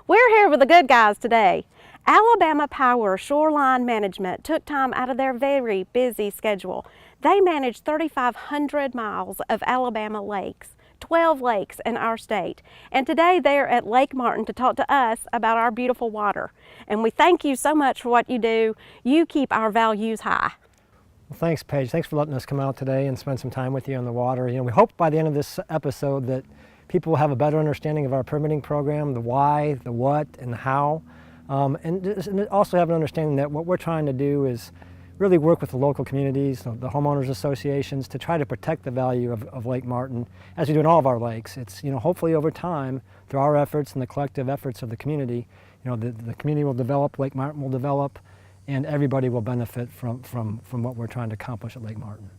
We're here with the good guys today. Alabama Power Shoreline Management took time out of their very busy schedule. They manage 3,500 miles of Alabama lakes, 12 lakes in our state. And today they're at Lake Martin to talk to us about our beautiful water. And we thank you so much for what you do. You keep our values high. Well, thanks, Paige. Thanks for letting us come out today and spend some time with you on the water. We hope by the end of this episode that people will have a better understanding of our permitting program, the why, the what, and the how. And also have an understanding that what we're trying to do is really work with the local communities, the homeowners associations, to try to protect the value of Lake Martin, as we do in all of our lakes. It's, hopefully over time, through our efforts and the collective efforts of the community, the community will develop, Lake Martin will develop, and everybody will benefit from what we're trying to accomplish at Lake Martin.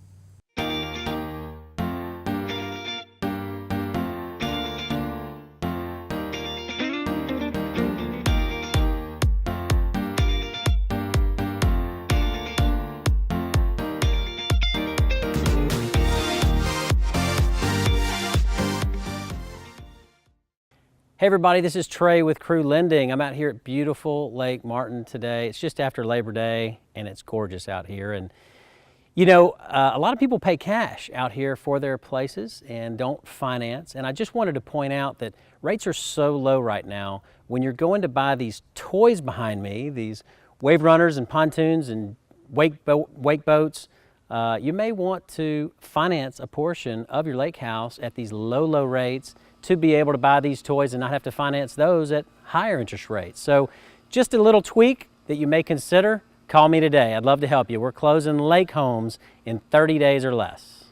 Hey everybody, this is Trey with Crew Lending. I'm out here at beautiful Lake Martin today. It's just after Labor Day and it's gorgeous out here. And a lot of people pay cash out here for their places and don't finance. And I just wanted to point out that rates are so low right now. When you're going to buy these toys behind me, these wave runners and pontoons and wake boats, you may want to finance a portion of your lake house at these low rates to be able to buy these toys and not have to finance those at higher interest rates. So just a little tweak that you may consider, call me today. I'd love to help you. We're closing lake homes in 30 days or less.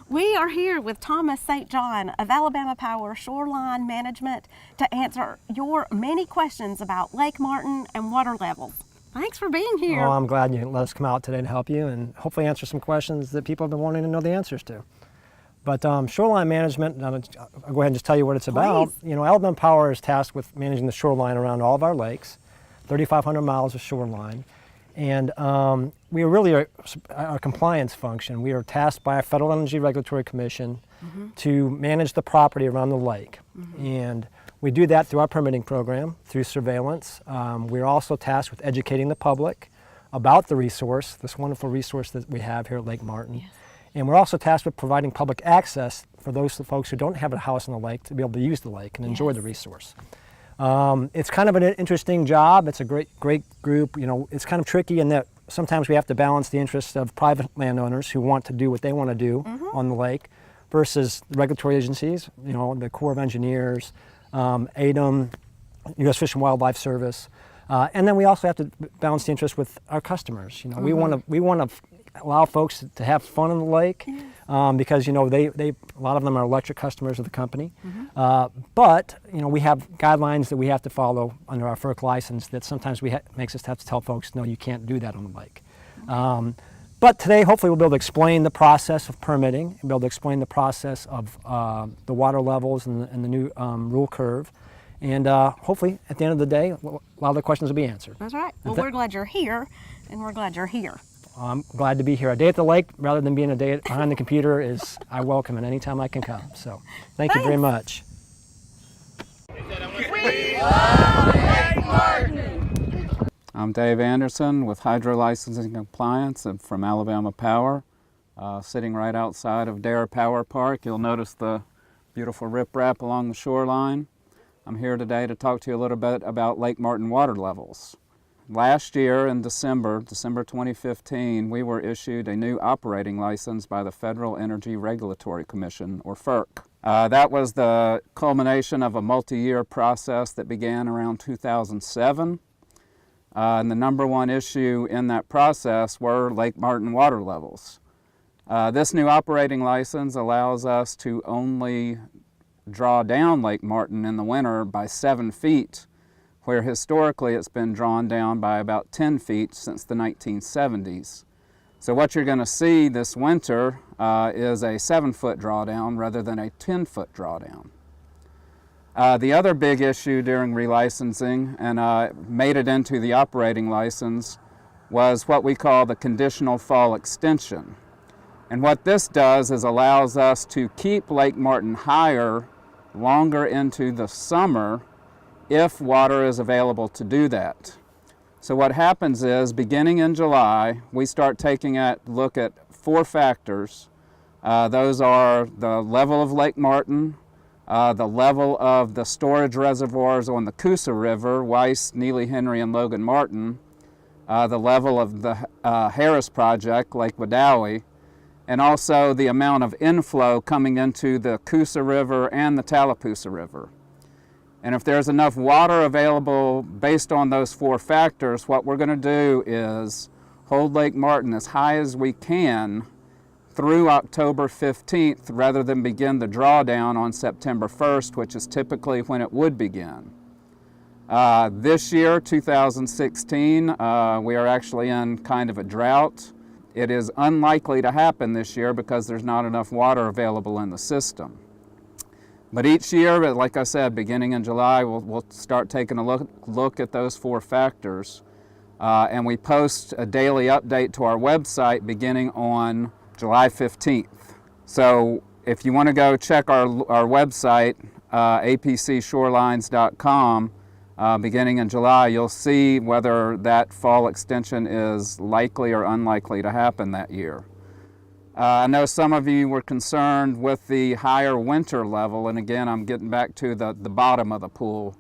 We are here with Thomas St. John of Alabama Power Shoreline Management to answer your many questions about Lake Martin and water levels. Thanks for being here. Oh, I'm glad you let us come out today to help you and hopefully answer some questions that people have been wanting to know the answers to. But Shoreline Management, I'll go ahead and just tell you what it's about. Alabama Power is tasked with managing the shoreline around all of our lakes, 3,500 miles of shoreline. And we really are our compliance function. We are tasked by our Federal Energy Regulatory Commission to manage the property around the lake. And we do that through our permitting program, through surveillance. We're also tasked with educating the public about the resource, this wonderful resource that we have here at Lake Martin. Yes. And we're also tasked with providing public access for those folks who don't have a house on the lake to be able to use the lake and enjoy the resource. It's kind of an interesting job. It's a great group. It's kind of tricky in that sometimes we have to balance the interests of private landowners who want to do what they want to do on the lake versus the regulatory agencies, the Corps of Engineers, ADEM, U.S. Fish and Wildlife Service. And then we also have to balance the interest with our customers. We want to allow folks to have fun on the lake because they a lot of them are electric customers of the company. But we have guidelines that we have to follow under our FERC license that sometimes makes us have to tell folks, no, you can't do that on the lake. But today, hopefully, we'll be able to explain the process of permitting and be able to explain the process of the water levels and the new rule curve. And hopefully, at the end of the day, a lot of the questions will be answered. That's right. Well, we're glad you're here, and we're glad you're here. I'm glad to be here. A day at the lake, rather than being a day behind the computer, I welcome it anytime I can come. So, thank you very much. We love Lake Martin. I'm Dave Anderson with Hydro Licensing Compliance from Alabama Power, sitting right outside of Dare Power Park. You'll notice the beautiful riprap along the shoreline. I'm here today to talk to you a little bit about Lake Martin water levels. Last year in December 2015, we were issued a new operating license by the Federal Energy Regulatory Commission, or FERC. That was the culmination of a multi-year process that began around 2007. And the number one issue in that process were Lake Martin water levels. This new operating license allows us to only draw down Lake Martin in the winter by 7 feet, where historically it's been drawn down by about 10 feet since the 1970s. So what you're going to see this winter is a 7-foot drawdown rather than a 10-foot drawdown. The other big issue during relicensing, and made it into the operating license, was what we call the conditional fall extension. And what this does is allows us to keep Lake Martin higher longer into the summer if water is available to do that. So what happens is, beginning in July, we start taking a look at 4 factors. Those are the level of Lake Martin, the level of the storage reservoirs on the Coosa River, Weiss, Neely Henry, and Logan Martin, the level of the Harris Project, Lake Wedowee, and also the amount of inflow coming into the Coosa River and the Tallapoosa River. And if there's enough water available based on those 4 factors, what we're going to do is hold Lake Martin as high as we can through October 15th rather than begin the drawdown on September 1st, which is typically when it would begin. This year, 2016, we are actually in kind of a drought. It is unlikely to happen this year because there's not enough water available in the system. But each year, like I said, beginning in July, we'll start taking a look at those 4 factors. And we post a daily update to our website beginning on July 15th. So if you want to go check our website, apcshorelines.com, beginning in July, you'll see whether that fall extension is likely or unlikely to happen that year. I know some of you were concerned with the higher winter level, and again, I'm getting back to the bottom of the pool.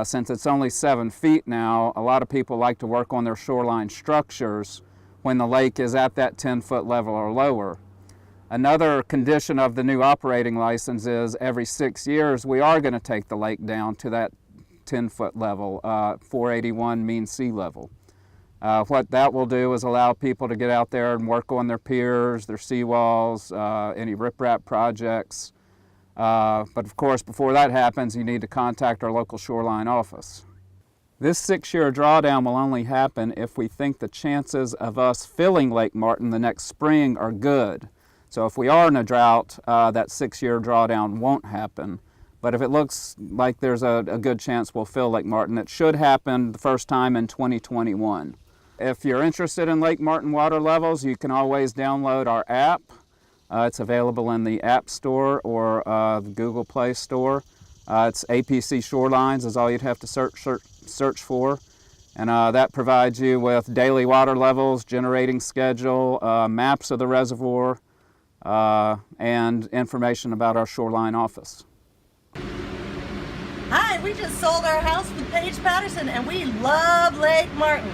Since it's only 7 feet now, a lot of people like to work on their shoreline structures when the lake is at that 10-foot level or lower. Another condition of the new operating license is every 6 years we are going to take the lake down to that 10-foot level, 481 mean sea level. What that will do is allow people to get out there and work on their piers, their seawalls, any riprap projects. But of course, before that happens, you need to contact our local shoreline office. This 6-year drawdown will only happen if we think the chances of us filling Lake Martin the next spring are good. So if we are in a drought, that 6-year drawdown won't happen. But if it looks like there's a good chance we'll fill Lake Martin, it should happen the first time in 2021. If you're interested in Lake Martin water levels, you can always download our app. It's available in the App Store or the Google Play Store. It's APC Shorelines is all you'd have to search for. And that provides you with daily water levels, generating schedule, maps of the reservoir, and information about our shoreline office. Hi, we just sold our house with Paige Patterson and we love Lake Martin.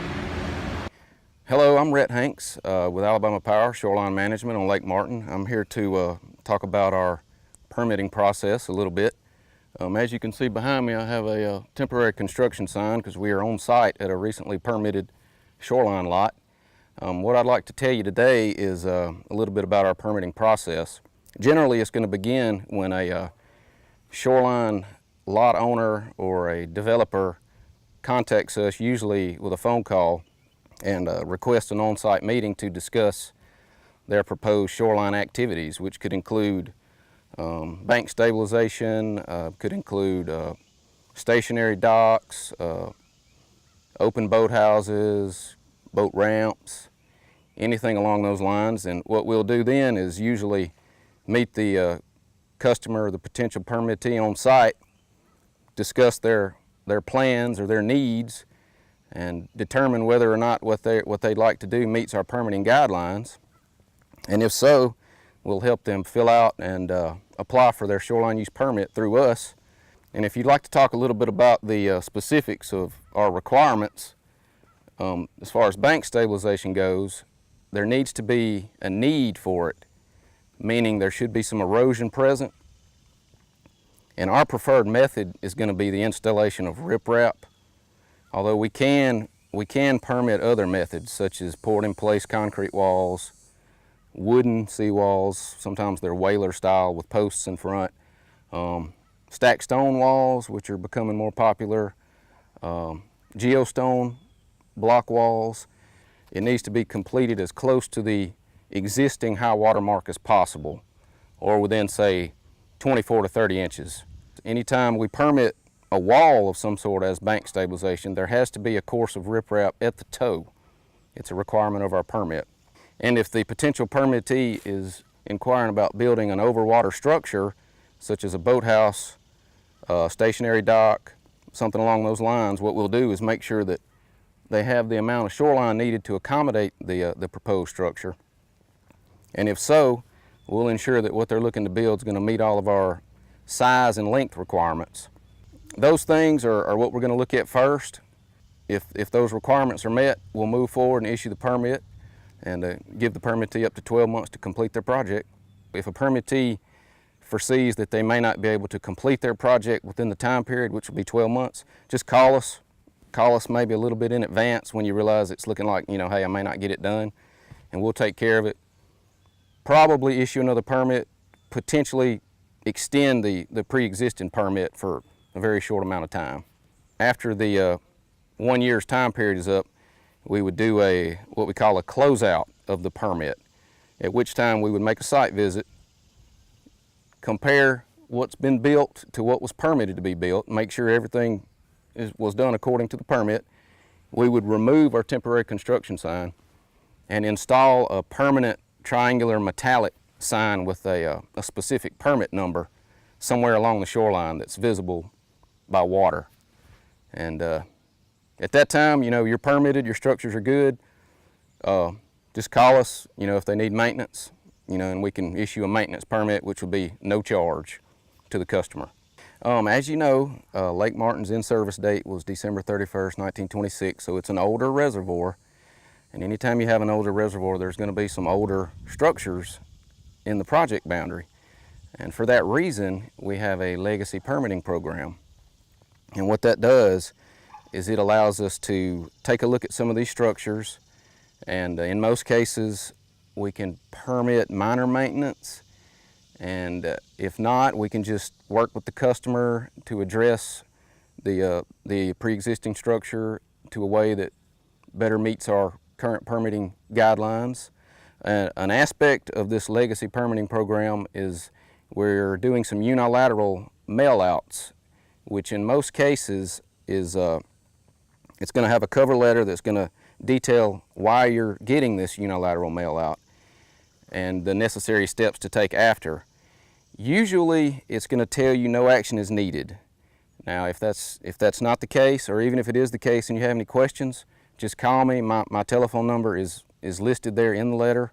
Hello, I'm Rhett Hanks with Alabama Power, Shoreline Management on Lake Martin. I'm here to talk about our permitting process a little bit. As you can see behind me, I have a temporary construction sign because we are on site at a recently permitted shoreline lot. What I'd like to tell you today is a little bit about our permitting process. Generally, it's going to begin when a shoreline lot owner or a developer contacts us, usually with a phone call, and request an on-site meeting to discuss their proposed shoreline activities, which could include bank stabilization, could include stationary docks, open boathouses, boat ramps, anything along those lines. And what we'll do then is usually meet the customer, the potential permittee on site, discuss their plans or their needs, and determine whether or not what they'd like to do meets our permitting guidelines. And if so, we'll help them fill out and apply for their shoreline use permit through us. And if you'd like to talk a little bit about the specifics of our requirements, as far as bank stabilization goes, there needs to be a need for it, meaning there should be some erosion present. And our preferred method is going to be the installation of riprap. Although we can permit other methods such as poured in place concrete walls, wooden seawalls, sometimes they're whaler style with posts in front, stacked stone walls, which are becoming more popular, geostone block walls. It needs to be completed as close to the existing high water mark as possible, or within, say, 24 to 30 inches. Anytime we permit a wall of some sort as bank stabilization, there has to be a course of riprap at the toe. It's a requirement of our permit. And if the potential permittee is inquiring about building an overwater structure, such as a boathouse, stationary dock, something along those lines, what we'll do is make sure that they have the amount of shoreline needed to accommodate the proposed structure. And if so, we'll ensure that what they're looking to build is going to meet all of our size and length requirements. Those things are what we're going to look at first. If those requirements are met, we'll move forward and issue the permit and give the permittee up to 12 months to complete their project. If a permittee foresees that they may not be able to complete their project within the time period, which will be 12 months, just call us. Call us maybe a little bit in advance when you realize it's looking like, hey, I may not get it done, and we'll take care of it. Probably issue another permit, potentially extend the pre-existing permit for a very short amount of time. After the 1 year's time period is up, we would do what we call a closeout of the permit, at which time we would make a site visit, compare what's been built to what was permitted to be built, make sure everything was done according to the permit. We would remove our temporary construction sign and install a permanent triangular metallic sign with a specific permit number somewhere along the shoreline that's visible by water. And at that time, you're permitted, your structures are good. Just call us, if they need maintenance, and we can issue a maintenance permit, which will be no charge to the customer. As you know, Lake Martin's in-service date was December 31st, 1926, so it's an older reservoir. And anytime you have an older reservoir, there's going to be some older structures in the project boundary. And for that reason, we have a legacy permitting program. And what that does is it allows us to take a look at some of these structures, and in most cases, we can permit minor maintenance. And if not, we can just work with the customer to address the pre-existing structure to a way that better meets our current permitting guidelines. An aspect of this legacy permitting program is we're doing some unilateral mail-outs, which in most cases is it's going to have a cover letter that's going to detail why you're getting this unilateral mail-out and the necessary steps to take after. Usually it's going to tell you no action is needed. Now if that's not the case, or even if it is the case and you have any questions, just call me. My telephone number is listed there in the letter,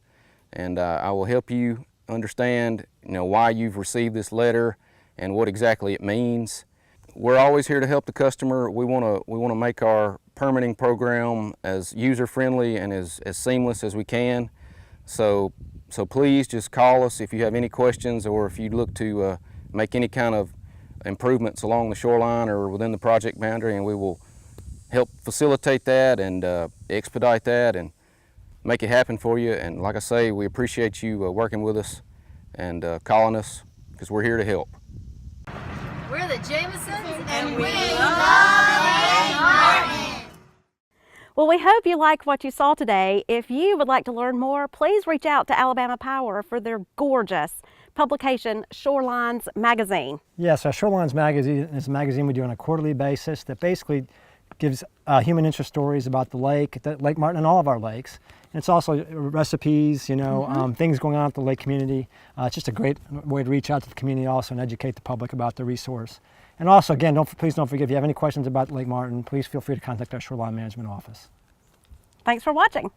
and I will help you understand why you've received this letter and what exactly it means. We're always here to help the customer. We want to make our permitting program as user-friendly and as seamless as we can. So please just call us if you have any questions, or if you look to make any kind of improvements along the shoreline or within the project boundary, and we will help facilitate that and expedite that and make it happen for you. And like I say, we appreciate you working with us and calling us, because we're here to help. We're the Jamesons, and we love Lake Martin. Well, we hope you liked what you saw today. If you would like to learn more, please reach out to Alabama Power for their gorgeous publication, Shorelines Magazine. Yes, our Shorelines Magazine is a magazine we do on a quarterly basis that basically gives human interest stories about the Lake Martin and all of our lakes. And it's also recipes, things going on at the lake community. It's just a great way to reach out to the community also and educate the public about the resource. And also, again, please don't forget, if you have any questions about Lake Martin, please feel free to contact our Shoreline Management office. Thanks for watching.